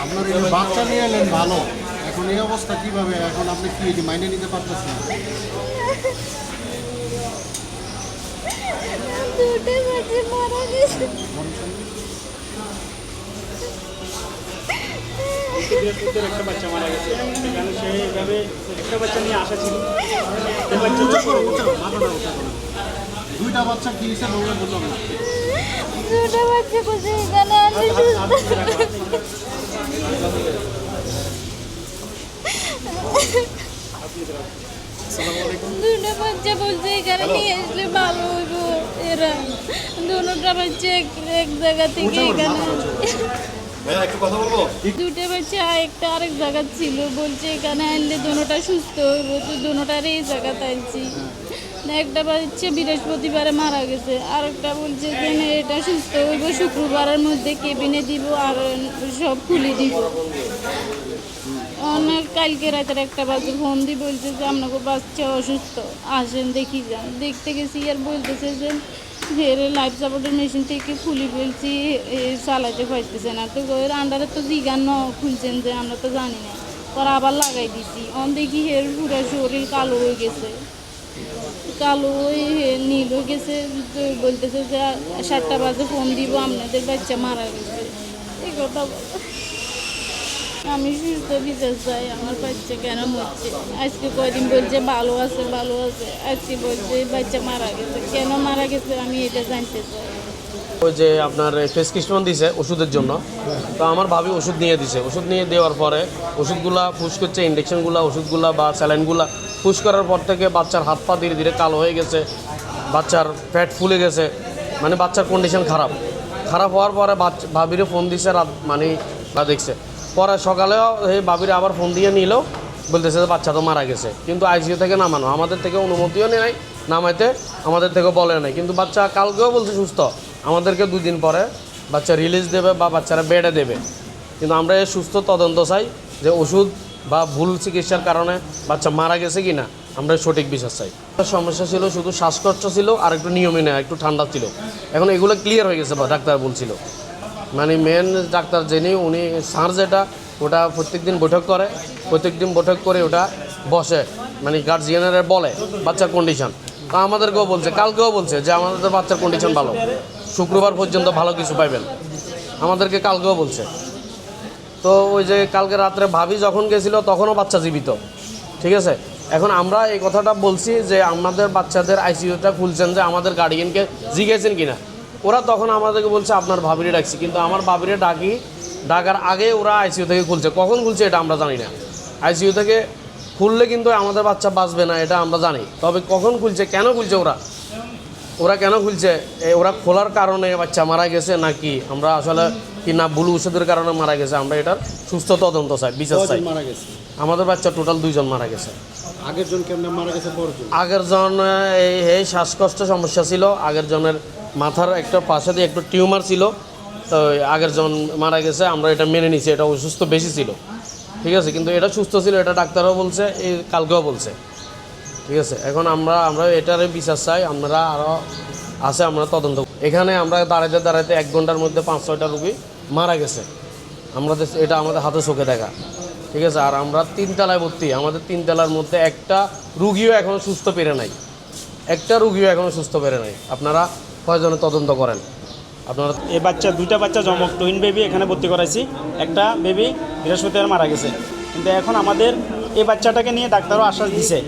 আপনার এই বাচ্চা নিয়ে এলেন ভালো, এখন এই অবস্থা কিভাবে? এখন আপনি কি মাইনে নিতে পারতেছেন? একটা বাচ্চা মারা গেছে, সেখানে সেইভাবে একটা বাচ্চা নিয়ে আসা ছিল। দুইটা বাচ্চা কি হিসেবে বললাম না, দুটো বাচ্চা বলছে এখানে আমি দুটো বাচ্চা বলছে এখানে নিয়ে আসলে ভালো হইব। এরা দুটা বাচ্চা এক জায়গা থেকে এখানে দুটো বাচ্চা একটা আরেক জায়গা ছিল, বলছে এখানে আনলে দুটোটা সুস্থ হইব, তো দুটোটার এই জায়গাতে আনছি। একটা বাচ্চা বৃহস্পতিবারে মারা গেছে, আরেকটা বলছে যে এটা সুস্থ হইব, শুক্রবারের মধ্যে কেবিনে দিব আর সব খুলে দিব। অনেক কালকে রাতের একটা বাচ্চা ফোন দিয়ে বলছে যে আপনাকে বাচ্চা অসুস্থ, আসেন দেখি যান। দেখতে গেছি আর বলতেছে যে লাইফ সাপোর্টের মেশিন থেকে খুলে ফেলছি, চালাইতে পারতেছে না। তো ওর আন্ডারে তো জিগান খুলছেন যে আমরা তো জানি না, পরে আবার লাগাই দিছি। দেখি হের পুরো শরীর কালো হয়ে গেছে, কালো নীল হয়ে গেছে। বলতেছে যে 7টা বাজে ফোন দিব, আপনাদের বাচ্চা মারা গেছে। এই কথা আমি সুস্থ বিচার চাই, আমার বাচ্চা কেন মরছে। আজকে কয়দিন বলছে ভালো আছে ভালো আছে, আজকে বলছে বাচ্চা মারা গেছে। কেন মারা গেছে আমি এটা জানতে চাই। ওই যে আপনার প্রেসক্রিপশন দিছে ওষুধের জন্য, তো আমার ভাবি ওষুধ নিয়ে দিছে। ওষুধ নিয়ে দেওয়ার পরে ওষুধগুলা পুশ করছে, ইঞ্জেকশনগুলা ওষুধগুলা বা স্যালাইনগুলা পুশ করার পর থেকে বাচ্চার হাত পা ধীরে ধীরে কালো হয়ে গেছে, বাচ্চার পেট ফুলে গেছে, মানে বাচ্চার কন্ডিশন খারাপ হওয়ার পরে ভাবিরে ফোন দিছে রাত, মানে দেখছে। পরে সকালেও এই ভাবিরে আবার ফোন দিয়ে নিলেও বলতেছে যে বাচ্চা তো মারা গেছে, কিন্তু আইসিইউ থেকে নামানো, আমাদের থেকে অনুমতিও নেই নামাইতে, আমাদের থেকে বলে নাই। কিন্তু বাচ্চা কালকেও বলছে সুস্থ, আমাদেরকে 2 দিন পরে বাচ্চা রিলিজ দেবে বা বাচ্চারা বেডে দেবে। কিন্তু আমরা এই সুস্থ তদন্ত চাই যে ওষুধ বা ভুল চিকিৎসার কারণে বাচ্চা মারা গেছে কি না, আমরা সঠিক বিচার চাই। সমস্যা ছিল শুধু শ্বাসকষ্ট ছিল আর একটু নিয়মই নেই, একটু ঠান্ডা ছিল। এখন এগুলো ক্লিয়ার হয়ে গেছে, বা ডাক্তার বলছিল, মানে মেন ডাক্তার যিনি উনি স্যার যেটা ওটা প্রত্যেক দিন বৈঠক করে ওটা বসে, মানে গার্জিয়ানেরা বলে বাচ্চার কন্ডিশন। তা আমাদেরকেও বলছে, কালকেও বলছে যে আমাদের বাচ্চার কন্ডিশন ভালো, শুক্রবার পর্যন্ত ভালো কিছু পাইবেন, আমাদেরকে কালকেও বলছে। তো ওই যে কালকে রাত্রে ভাবি যখন গেছিলো তখনও বাচ্চা জীবিত, ঠিক আছে। এখন আমরা এই কথাটা বলছি যে আমাদের বাচ্চাদের আইসিইউটা খুলছেন, যে আমাদের গার্ডিয়ানকে জিজ্ঞেসেন কিনা। ওরা তখন আমাদেরকে বলছে আপনার ভাবিরে ডাকছি, কিন্তু আমার ভাবিরে ডাকার আগে ওরা আইসিইউ থেকে খুলছে। কখন খুলছে এটা আমরা জানি না। আইসিইউ থেকে খুললে কিন্তু আমাদের বাচ্চা বাঁচবে না, এটা আমরা জানি। তবে কখন খুলছে, কেন খুলছে, ওরা কেন খুলছে, ওরা খোলার কারণে বাচ্চা মারা গেছে নাকি আমরা আসলে কি না ভুল ওষুধের কারণে মারা গেছে, আমরা এটার সুস্থ তদন্ত চাই, বিচার চাই। আমাদের বাচ্চা টোটাল 2 জন মারা গেছে। আগের জন কেমন মারা গেছে? আগের জন এই শ্বাসকষ্ট সমস্যা ছিল, আগের জনের মাথার একটা পাশে দিয়ে একটু টিউমার ছিল, তো আগের জন মারা গেছে। আমরা এটা মেনে নিছি, এটা অসুস্থ বেশি ছিল, ঠিক আছে। কিন্তু এটা সুস্থ ছিল, এটা ডাক্তারও বলছে, এই কালকেও বলছে, ঠিক আছে। এখন আমরা এটারে বিচার চাই। আমরা আরও আছে, আমরা তদন্ত। এখানে আমরা দাঁড়াইতে 1 ঘন্টার মধ্যে 5-6টা রোগী মারা গেছে, এটা আমাদের হাতে চোখে দেখা, ঠিক আছে। আর আমরা 3 তলায় ভর্তি, আমাদের 3 তলার মধ্যে একটা রুগীও এখনও সুস্থ পেরে নাই, আপনারা কয়জনে তদন্ত করেন আপনারা? এই বাচ্চা 2টা বাচ্চা জমক টুইন বেবি এখানে ভর্তি করাইছি। একটা বেবি বৃহস্পতিবার মারা গেছে, কিন্তু এখন আমাদের এই বাচ্চাটাকে নিয়ে ডাক্তারও আশ্বাস দিছে।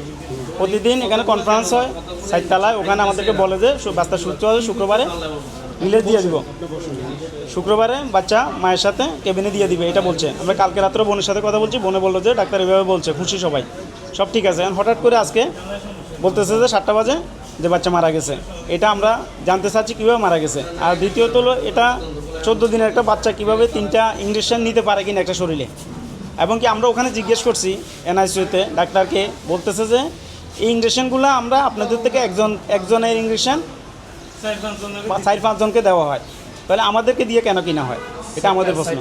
প্রতিদিন এখানে কনফারেন্স হয় 4 তলায়, ওখানে আমাদেরকে বলে যে বাচ্চা সুস্থ হবে, শুক্রবারে রিলিজ দিয়ে দিব, শুক্রবারে বাচ্চা মায়ের সাথে কেবিনে দিয়ে দিবে, এটা বলছে। আমরা কালকে রাত্রে বোনের সাথে কথা বলছি, বোনে বললো যে ডাক্তার এভাবে বলছে, খুশি সবাই, সব ঠিক আছে। হঠাৎ করে আজকে বলতেছে যে 7টা বাজে যে বাচ্চা মারা গেছে। এটা আমরা জানতে চাচ্ছি কীভাবে মারা গেছে। আর দ্বিতীয়ত হলো এটা 14 দিনের একটা বাচ্চা কীভাবে 3টা ইঞ্জেকশন নিতে পারে কিনা একটা শরীরে। এবং কি আমরা ওখানে জিজ্ঞেস করছি এনআইসিইউতে ডাক্তারকে, বলতেছে যে এই ইঞ্জেকশনগুলো আমরা আপনাদের থেকে একজনের ইঞ্জেকশন 4-5 জনকে দেওয়া হয়, তাহলে আমাদেরকে দিয়ে কেন কিনা হয়, এটা আমাদের প্রশ্ন।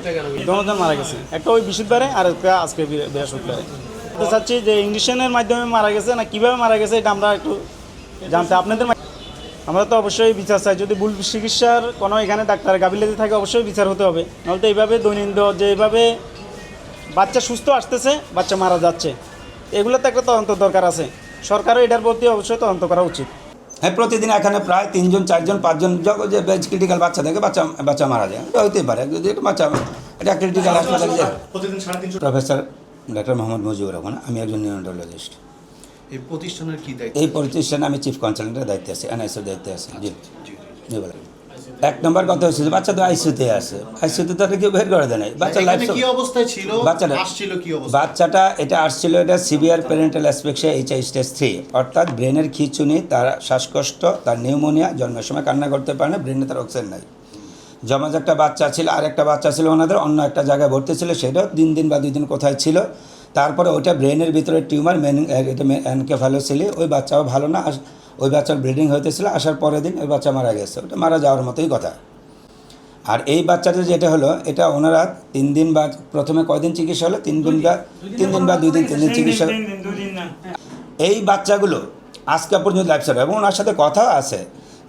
2 জন মারা গেছে, একটা ওই বৃহস্পতিবারে আর একটা আজকে বৃহস্পতিবারে। বলতে চাচ্ছি যে ইঞ্জেকশনের মাধ্যমে মারা গেছে না কীভাবে মারা গেছে, এটা আমরা একটু জানতে আপনাদের আমরা তো অবশ্যই বিচার চাই। যদি ভুল চিকিৎসার কোনো এখানে ডাক্তার গাফিলতি থাকে অবশ্যই বিচার হতে হবে, নাহলে তো এইভাবে দৈনন্দিন যেভাবে বাচ্চা সুস্থ আসতেছে বাচ্চা মারা যাচ্ছে, এগুলোতে একটা তদন্ত দরকার আছে। সরকারও এটার প্রতি অবশ্যই তদন্ত করা উচিত। হ্যাঁ, প্রতিদিন এখানে প্রায় 3 জন 4 জন 5 জন যে ক্রিটিক্যাল বাচ্চা থেকে বাচ্চা মারা যায়, এটা হতেই পারে। যদি একটা বাচ্চা এটা ক্রিটিক্যাল হাসপাতালে যায়। প্রতিদিন 350 প্রফেসর ডক্টর মোহাম্মদ মুজিবুর রহমান, আমি একজন নিউরোলজিস্ট। এই প্রতিষ্ঠানের কি দায়িত্ব? এই প্রতিষ্ঠানে আমি চিফ কনসালটেন্টের দায়িত্বে আছি, এনআইসির দায়িত্বে আছি। জি জি বলেন। 1 নম্বর কথা হচ্ছে যে বাচ্চা তো আইসিইউতে আছে, আইসিইউতে তাকে কেউ বের করে দেয় নাই। বাচ্চা লাইফ এখানে কি অবস্থায় ছিল, বাচ্চাটা আসছিল কি অবস্থা? বাচ্চাটা এটা আসছিল, এটা সিভিয়ার প্যারেন্টাল অ্যাসপেক্সিয়া এইচআই স্টেজ 3, অর্থাৎ ব্রেনের খিঁচুনি, তার শ্বাসকষ্ট, তার নিউমোনিয়া, জন্মের সময় কান্না করতে পারে না, ব্রেনে তার অক্সিজেন নাই। জমাজ একটা বাচ্চা ছিল, আর একটা বাচ্চা ছিল ওনাদের অন্য একটা জায়গায় ভর্তি ছিল, সেটাও 3 দিন বা 2 দিন কোথায় ছিল। তারপরে ওইটা ব্রেনের ভিতরে টিউমার এটা এনকেফালোসিলি, ওই বাচ্চাও ভালো না, ওই বাচ্চার ব্লিডিং হইতেছিল, আসার পরের দিন ওই বাচ্চা মারা গেছে। ওটা মারা যাওয়ার মতোই কথা। আর এই বাচ্চাটা যেটা হলো, এটা ওনারা 3 দিন বা প্রথমে কয়দিন চিকিৎসা হলো, 3 দিন বা 2 দিন 3 দিন চিকিৎসা। এই বাচ্চাগুলো আজকে পর্যন্ত লাইফ সার্ভ, এবং ওনার সাথে কথাও আছে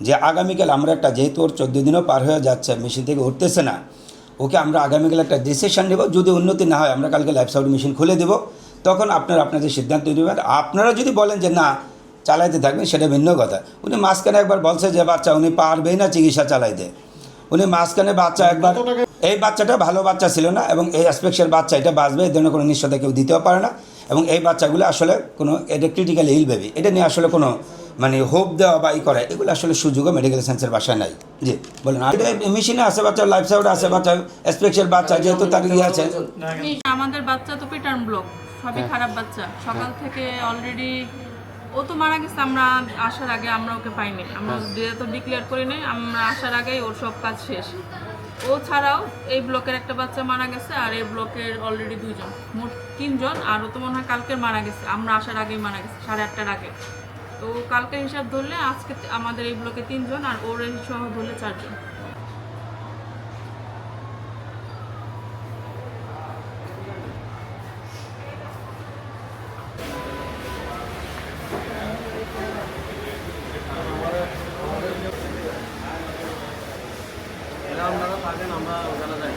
যে আগামীকাল আমরা একটা, যেহেতু ওর 14 দিনও পার হয়ে যাচ্ছে, মেশিন থেকে উঠতেছে না, ওকে আমরা আগামীকাল একটা ডিসিশন নেব। যদি উন্নতি না হয় আমরা কালকে লাইফ সাপোর্ট মেশিন খুলে দেব, তখন আপনারা আপনাদের সিদ্ধান্ত নেবেন। আপনারা যদি বলেন যে না চালাইতে থাকবেন, সেটা ভিন্ন কথা। উনি মাঝখানে একবার বলছে যে বাচ্চা উনি পারবেই না চিকিৎসা চালাইতে, উনি মাঝখানে বাচ্চা একবার, এই বাচ্চাটা ভালো বাচ্চা ছিল না, এবং এই অ্যাসপেক্সের বাচ্চা এটা বাঁচবে এই ধরনের কোনো নিশ্চয়তা কেউ দিতেও পারে না। এবং এই বাচ্চাগুলো আসলে কোনো, এটা ক্রিটিক্যালি ইল বেবি, এটা নিয়ে আসলে কোনো মানে হোপ দেওয়া বা ই করা, এগুলো আসলে সুযোগও মেডিকেল সায়েন্সের বাসায় নাই। জি বলুন। আর এটা মেশিনে আছে, বাচ্চা লাইফ সাপোর্ট আছে, বাচ্চা অ্যাসপেক্সের বাচ্চা যেহেতু তার ইয়ে আছে। আমাদের বাচ্চা তো প্যাটার্ন ব্লক, সবই খারাপ বাচ্চা। সকাল থেকে অলরেডি ও তো মারা গেছে, আমরা আসার আগে আমরা ওকে পাইনি, আমরা তো ডিক্লেয়ার করি নাই, আমরা আসার আগেই ওর সব কাজ শেষ। ও ছাড়াও এই ব্লকের একটা বাচ্চা মারা গেছে, আর এই ব্লকের অলরেডি 2 জন, মোট 3 জন। আর ও তো মনে হয় কালকে মারা গেছে, আমরা আসার আগেই মারা গেছে 8:30টার আগে। তো কালকে হিসাব ধরলে আজকে আমাদের এই ব্লকে 3 জন, আর ওর সহ ধরলে 4 জন। আপনারা থাকেন, আমরা ওখানে যাই।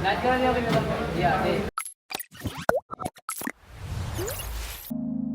Nanti